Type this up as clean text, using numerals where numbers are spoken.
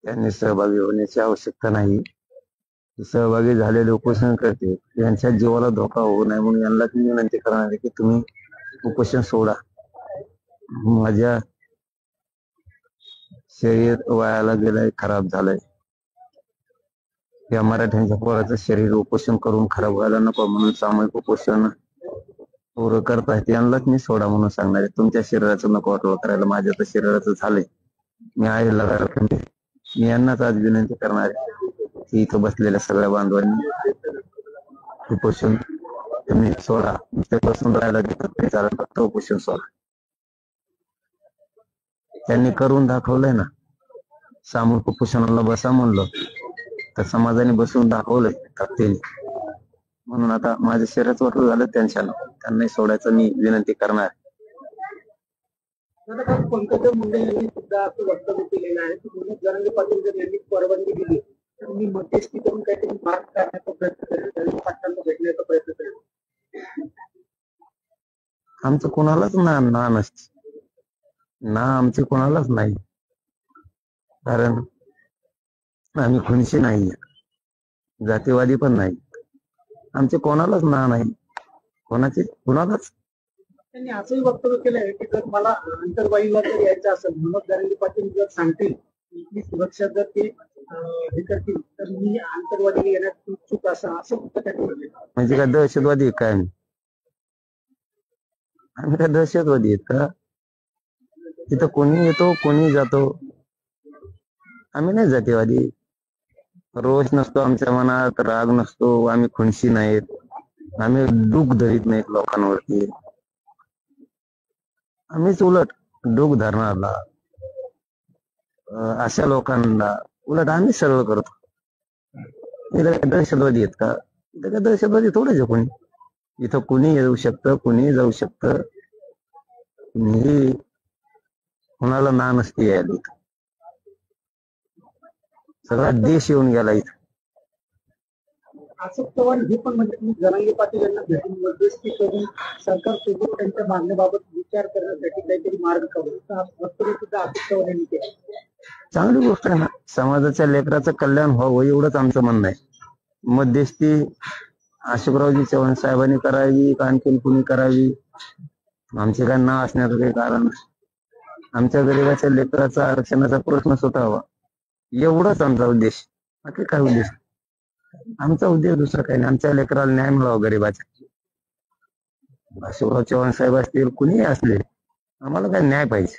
त्यांनी सहभागी होण्याची आवश्यकता नाही. सहभागी झालेले उपोषण करते यांच्या जीवाला धोका होऊ नये म्हणून यांना मी विनंती करणार आहे की तुम्ही उपोषण सोडा. माझ्या शरीर वयाला गेलंय, खराब झालंय. या मराठ्यांच्या पोराचं शरीर उपोषण करून खराब व्हायला नको म्हणून सामूहिक उपोषण पोरं करतायत. यांनाच मी सोडा म्हणून सांगणार आहे. तुमच्या शरीराचं नको वाटलं करायला, माझ्या तर शरीराचं झालंय. मी आहे लढायला. मी यांनाच आज विनंती करणार आहे की इथं बसलेल्या सगळ्या बांधवांनी उपोषण तुम्ही सोडा. ते बसून राहायला देतात चालत, फक्त उपोषण सोडा. त्यांनी करून दाखवलंय ना, सामूहिक उपोषणाला बसा म्हणलं तर समाजाने बसून दाखवलंय ताकदीने. म्हणून आता माझ्या शरीराचं वाटलं झालं त्यांनाही सोडायचं मी विनंती करणार. पंकजा मुंडे यांनी सुद्धा असं वक्तव्य केलेलं आहे की मनोज जरांगे पाटील जर यांनी परवानगी दिली तर मी मध्यस्थी करून काहीतरी मार्ग काढण्याचा प्रयत्न करेल, जरांगे पाटलांना भेटण्याचा प्रयत्न करेल. आमचं कोणालाच ना नसते ना, आमची कोणालाच नाही. कारण आम्ही खुनशी नाही, जातीवादी पण नाही. आमचे कोणालाच ना नाही, कोणालाच. त्यांनी असंही वक्तव्य केलं आहे की जर मला आंतरवाईला जर यायचं असेल, मनोज जरांगे पाटील जर सांगतील इथली सुरक्षा जर ते हे करतील तर मी आंतरवादीला येण्यास इच्छुक असं म्हणजे काय दहशतवादी आहे काय? आम्ही काय दहशतवादी आहेत का? तिथं कोणी येतो कोणी जातो, आम्ही नाही जातीवादी. रोष नसतो आमच्या मनात, राग नसतो, आम्ही खुनशी नाहीत, आम्ही दुःख धरीत नाहीत लोकांवरती. आम्हीच उलट दुःख धरणारला, अशा लोकांना उलट आम्ही सरळ करतो. इथं दहशतवादी आहेत का? इथं काय दहशतवादी थोडेच आहे कोणी. इथं कुणी येऊ शकतं, कुणी जाऊ शकतं, कुणीही कुणाला ना नसते यायला. इथं सगळा देश येऊन गेला. इथं अशोक चव्हाण हे पण म्हणजे तुम्ही जरांगे पाटील यांना भेटून मध्यस्थी करून सरकारसोबत त्यांच्या मागण्याबाबत विचार करण्यासाठी काहीतरी मार्ग काढू, वक्तव्य सुद्धा अशोक चव्हाण यांनी केलं. चांगली गोष्ट आहे ना, समाजाच्या लेकराचं कल्याण व्हावं एवढंच आमचं म्हणणं आहे. मध्यस्थी अशोकरावजी चव्हाण साहेबांनी करावी का आणखीन कुणी करावी, आमचे काय नाव असण्याचं काही कारण नाही. आमच्या गरीबाच्या लेकराचा आरक्षणाचा प्रश्न सुटावा एवढाच आमचा उद्देश, बाकी काय उद्देश. आमचा उद्देश दुसरा काही नाही. आमच्या लेकराला न्याय मिळावा गरीबाचा. अशोकराव चव्हाण साहेब असतील, कुणीही असले, आम्हाला काय न्याय पाहिजे.